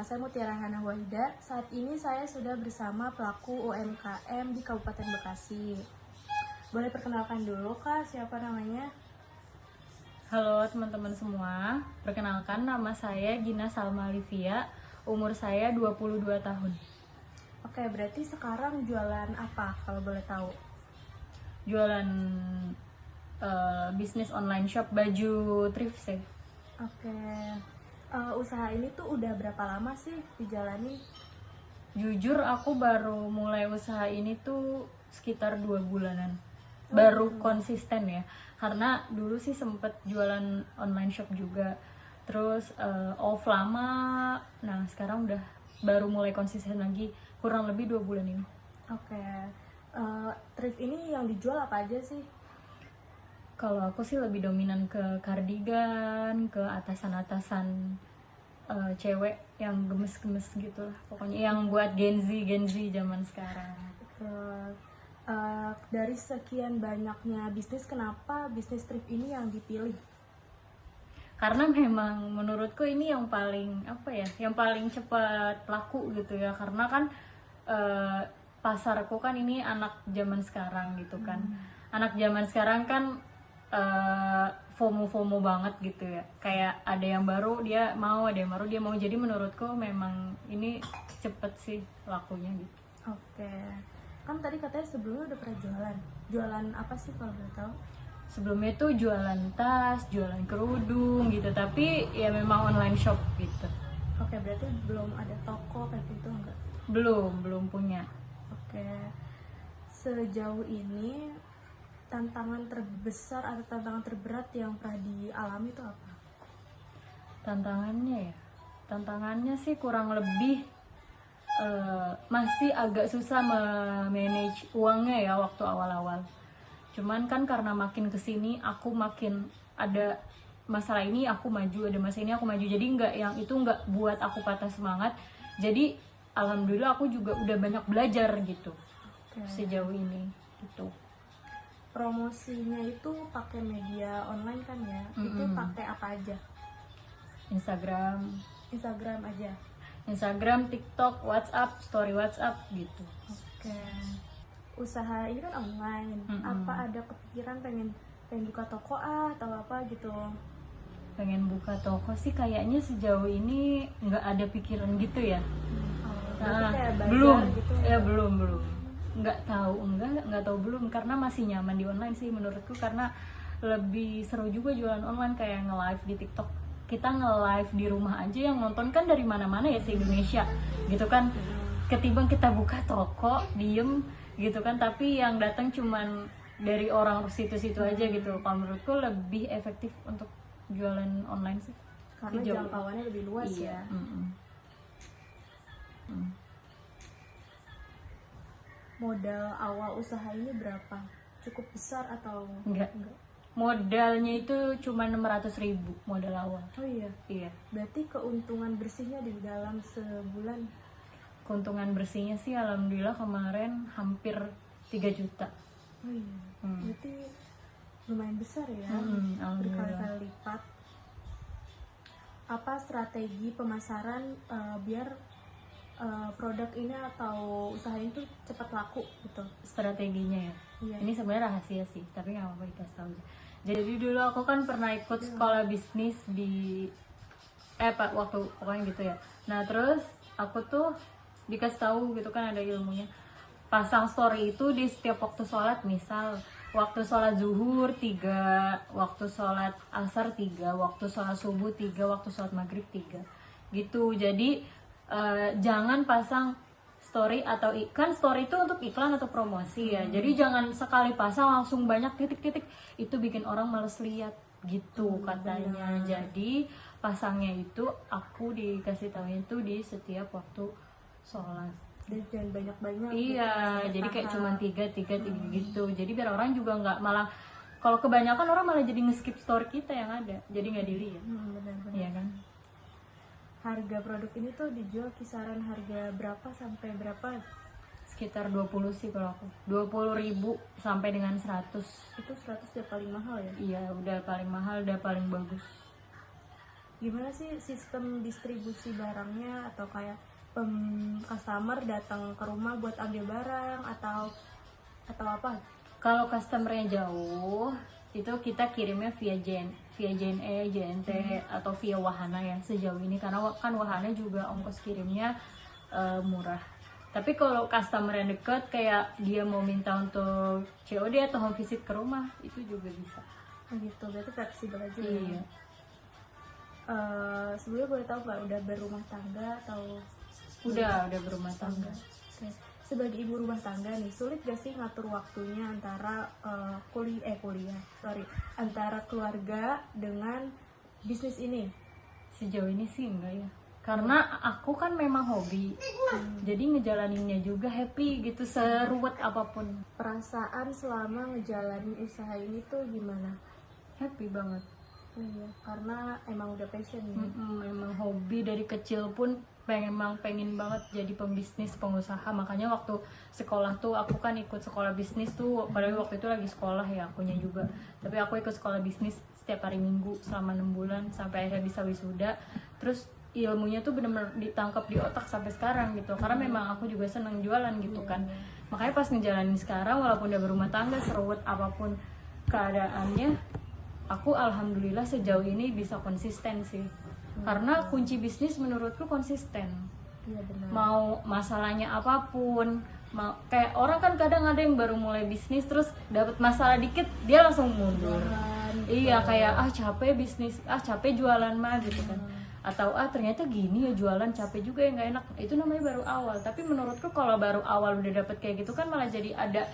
saya Mutiara Hana Wahida. Saat ini saya sudah bersama pelaku UMKM di Kabupaten Bekasi. Boleh perkenalkan dulu Kak, siapa namanya? Halo teman-teman semua, perkenalkan nama saya Gina Salma Livia, umur saya 22 tahun. Oke, berarti sekarang jualan apa kalau boleh tahu? Jualan bisnis online shop baju thrift sih. Oke, usaha ini tuh udah berapa lama sih dijalani? Jujur aku baru mulai usaha ini tuh sekitar 2 bulanan. Baru konsisten ya, karena dulu sih sempet jualan online shop juga. Terus off lama, nah sekarang udah baru mulai konsisten lagi, kurang lebih 2 bulan ini. Oke, thrift ini yang dijual apa aja sih? Kalau aku sih lebih dominan ke kardigan, ke atasan-atasan cewek yang gemes-gemes gitu lah. Pokoknya yang buat Gen Z zaman sekarang. Dari sekian banyaknya bisnis, kenapa bisnis thrift ini yang dipilih? Karena memang menurutku ini yang paling yang paling cepat laku gitu ya. Karena kan pasarku kan ini anak zaman sekarang gitu kan. Anak zaman sekarang kan FOMO banget gitu ya, kayak ada yang baru dia mau, jadi menurutku memang ini cepet sih lakunya gitu. Oke, kan tadi katanya sebelumnya udah pernah jualan apa sih kalau boleh tahu? Sebelumnya tuh jualan tas, jualan kerudung gitu, tapi ya memang online shop gitu. Oke, berarti belum ada toko kayak gitu enggak? Belum punya. Oke, sejauh ini tantangan terbesar atau tantangan terberat yang pernah dialami itu apa? Tantangannya sih kurang lebih masih agak susah manage uangnya ya waktu awal-awal. Cuman kan karena makin kesini aku makin ada masalah ini aku maju, ada masalah ini aku maju, jadi nggak buat aku patah semangat. Jadi alhamdulillah aku juga udah banyak belajar gitu. Sejauh ini gitu. Promosinya itu pakai media online kan ya? Itu pakai apa aja? Instagram aja. Instagram, TikTok, WhatsApp, story WhatsApp gitu. Oke. Usaha ini kan online. Apa ada kepikiran pengen buka toko atau apa gitu? Pengen buka toko sih kayaknya sejauh ini nggak ada pikiran gitu ya. Belum gitu. Ya belum nggak tahu belum, karena masih nyaman di online sih menurutku, karena lebih seru juga jualan online, kayak nge-live di TikTok. Kita nge-live di rumah aja, yang nonton kan dari mana-mana ya se-Indonesia gitu kan, ketimbang kita buka toko diem gitu kan, tapi yang datang cuman dari orang situ-situ aja gitu. Kalau menurutku lebih efektif untuk jualan online sih, karena jangkauannya lebih luas. Iya. Modal awal usaha ini berapa? Cukup besar atau enggak? Modalnya itu cuma 600.000 modal awal. Oh iya? Iya. Berarti keuntungan bersihnya di dalam sebulan? Keuntungan bersihnya sih alhamdulillah kemarin hampir 3 juta. Oh iya. Berarti lumayan besar ya? Berkali-kali lipat. Apa strategi pemasaran biar produk ini atau usaha itu cepat laku gitu? Strateginya ya? Iya. Ini sebenarnya rahasia sih, tapi nggak apa-apa dikasih tahu aja. Jadi dulu aku kan pernah ikut sekolah bisnis di waktu pokoknya gitu ya. Nah terus aku tuh dikasih tahu gitu kan, ada ilmunya. Pasang story itu di setiap waktu sholat, misal waktu sholat zuhur 3, waktu sholat asar 3, waktu sholat subuh 3, waktu sholat maghrib 3 gitu. Jadi jangan pasang story atau kan story itu untuk iklan atau promosi ya. Jadi jangan sekali pasang langsung banyak titik-titik, itu bikin orang males lihat gitu katanya. Jadi pasangnya itu aku dikasih tahunya itu di setiap waktu sholat. Dan jangan banyak-banyak. Iya, jadi kayak cuma 3 gitu. Jadi biar orang juga nggak malah, kalau kebanyakan orang malah jadi nge-skip story kita yang ada, jadi nggak dilihat. Benar-benar. Iya kan? Harga produk ini tuh dijual kisaran harga berapa sampai berapa? Sekitar 20 sih kalau aku. 20.000 sampai dengan 100. Itu 100 udah paling mahal ya? Iya, udah paling mahal, udah paling bagus. gimana sih sistem distribusi barangnya, atau kayak customer datang ke rumah buat ambil barang atau apa? Kalau customernya jauh, itu kita kirimnya via JNE, JNT atau via Wahana ya sejauh ini, karena kan Wahana juga ongkos kirimnya murah. Tapi kalau customer yang deket kayak dia mau minta untuk COD atau home visit ke rumah, itu juga bisa. Gitu, berarti fleksibel aja. Iya. Ya. Sebelumnya boleh tahu nggak udah berumah tangga atau Udah berumah tangga. Oke. Sebagai ibu rumah tangga nih, sulit gak sih ngatur waktunya antara antara keluarga dengan bisnis ini? Sejauh ini sih enggak ya. Karena aku kan memang hobi. Jadi ngejalaninnya juga happy gitu, seruwet apapun. Perasaan selama ngejalanin usaha ini tuh gimana? Happy banget. Iya, karena emang udah passion ya. Emang hobi dari kecil pun pengen banget jadi pembisnis, pengusaha. Makanya waktu sekolah tuh aku kan ikut sekolah bisnis tuh, padahal waktu itu lagi sekolah ya akunya juga, tapi aku ikut sekolah bisnis setiap hari Minggu selama 6 bulan sampai akhirnya bisa wisuda. Terus ilmunya tuh bener-bener ditangkap di otak sampai sekarang gitu, karena memang aku juga seneng jualan gitu kan. Makanya pas ngejalanin sekarang, walaupun udah berumah tangga, seruwet apapun keadaannya, aku alhamdulillah sejauh ini bisa konsisten sih. Karena kunci bisnis menurutku konsisten. Iya benar. Mau masalahnya apapun, kayak orang kan kadang ada yang baru mulai bisnis terus dapat masalah dikit dia langsung mundur. Iya, kayak capek bisnis, capek jualan mah gitu kan. Atau ternyata gini ya jualan, capek juga ya, nggak enak. Itu namanya baru awal. Tapi menurutku kalau baru awal udah dapet kayak gitu kan malah jadi ada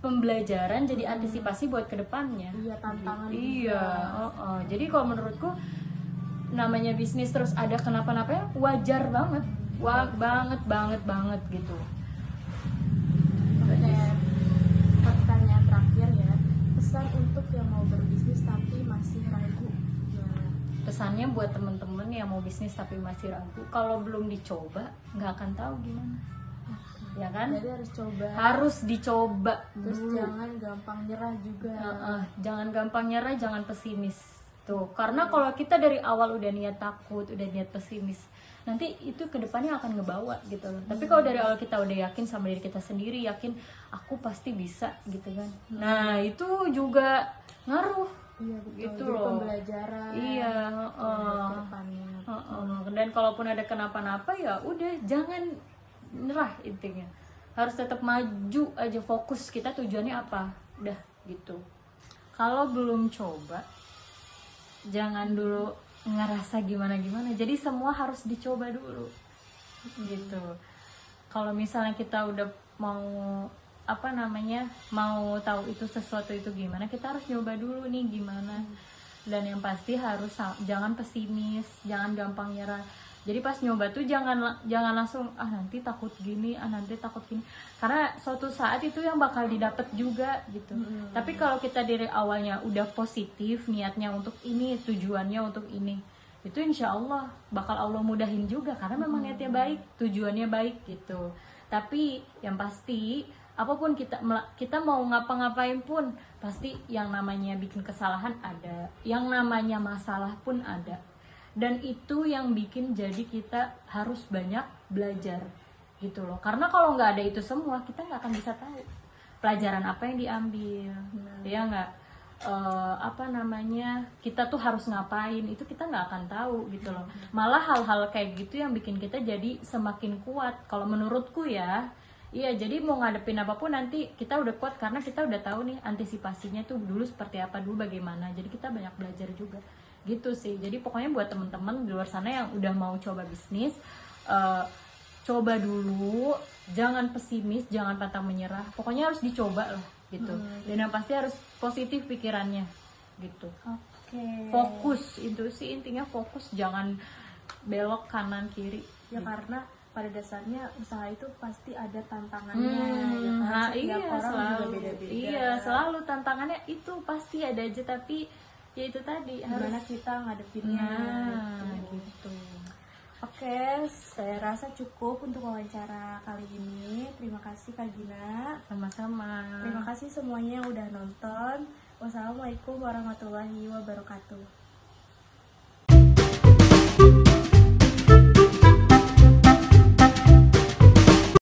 pembelajaran, jadi antisipasi buat kedepannya. Iya, tantangan. Iya, jadi kalau menurutku namanya bisnis terus ada kenapa-napa ya wajar banget, banget gitu. Oke, pertanyaan terakhir ya, pesan untuk yang mau berbisnis tapi masih ragu. Pesannya buat temen-temen yang mau bisnis tapi masih ragu, kalau belum dicoba nggak akan tahu gimana. Ya kan? Jadi harus coba. Harus dicoba Terus dulu. jangan gampang nyerah juga. Jangan gampang nyerah, jangan pesimis. Tuh, karena kalau kita dari awal udah niat takut, udah niat pesimis, nanti itu kedepannya akan ngebawa gitu loh. Tapi kalau dari awal kita udah yakin sama diri kita sendiri, yakin aku pasti bisa gitu kan. Nah itu juga ngaruh. Iya betul. Gitu Jadi loh. pembelajaran. Iya. Kedepannya. Dan kalaupun ada kenapa-napa ya udah jangan nyerah intinya. Harus tetap maju aja, fokus kita tujuannya apa. Udah gitu. Kalau belum coba, jangan dulu ngerasa gimana-gimana. Jadi semua harus dicoba dulu. Gitu. Kalau misalnya kita udah mau mau tahu itu sesuatu itu gimana, kita harus nyoba dulu nih gimana. Dan yang pasti harus jangan pesimis, jangan gampang nyerah. Jadi pas nyoba tuh jangan langsung nanti takut gini, karena suatu saat itu yang bakal didapat juga gitu. Tapi kalau kita dari awalnya udah positif niatnya untuk ini, tujuannya untuk ini, itu insya Allah bakal Allah mudahin juga, karena memang niatnya baik, tujuannya baik gitu. Tapi yang pasti apapun kita mau ngapa-ngapain pun pasti yang namanya bikin kesalahan ada, yang namanya masalah pun ada. Dan itu yang bikin jadi kita harus banyak belajar gitu loh. Karena kalau nggak ada itu semua, kita nggak akan bisa tahu pelajaran apa yang diambil. Ya nggak, kita tuh harus ngapain, itu kita nggak akan tahu gitu loh. Malah hal-hal kayak gitu yang bikin kita jadi semakin kuat. Kalau menurutku ya, iya, jadi mau ngadepin apapun nanti kita udah kuat karena kita udah tahu nih antisipasinya tuh dulu seperti apa, dulu bagaimana. Jadi kita banyak belajar juga. Gitu sih. Jadi pokoknya buat temen-temen di luar sana yang udah mau coba bisnis, coba dulu, jangan pesimis, jangan pantang menyerah. Pokoknya harus dicoba lah gitu. Dan yang pasti harus positif pikirannya gitu. Oke. Fokus, itu sih intinya fokus, jangan belok kanan kiri. Ya gitu. Karena pada dasarnya usaha itu pasti ada tantangannya, ya kan? Nah, Setiap iya, orang selalu juga beda-beda. Iya, selalu tantangannya itu pasti ada aja, tapi ya itu tadi Gimana harus kita ngadepinnya gitu. Oke, saya rasa cukup untuk wawancara kali ini. Terima kasih Kak Gina. Sama-sama. Terima kasih semuanya yang udah nonton. Wassalamualaikum warahmatullahi wabarakatuh. Dadah.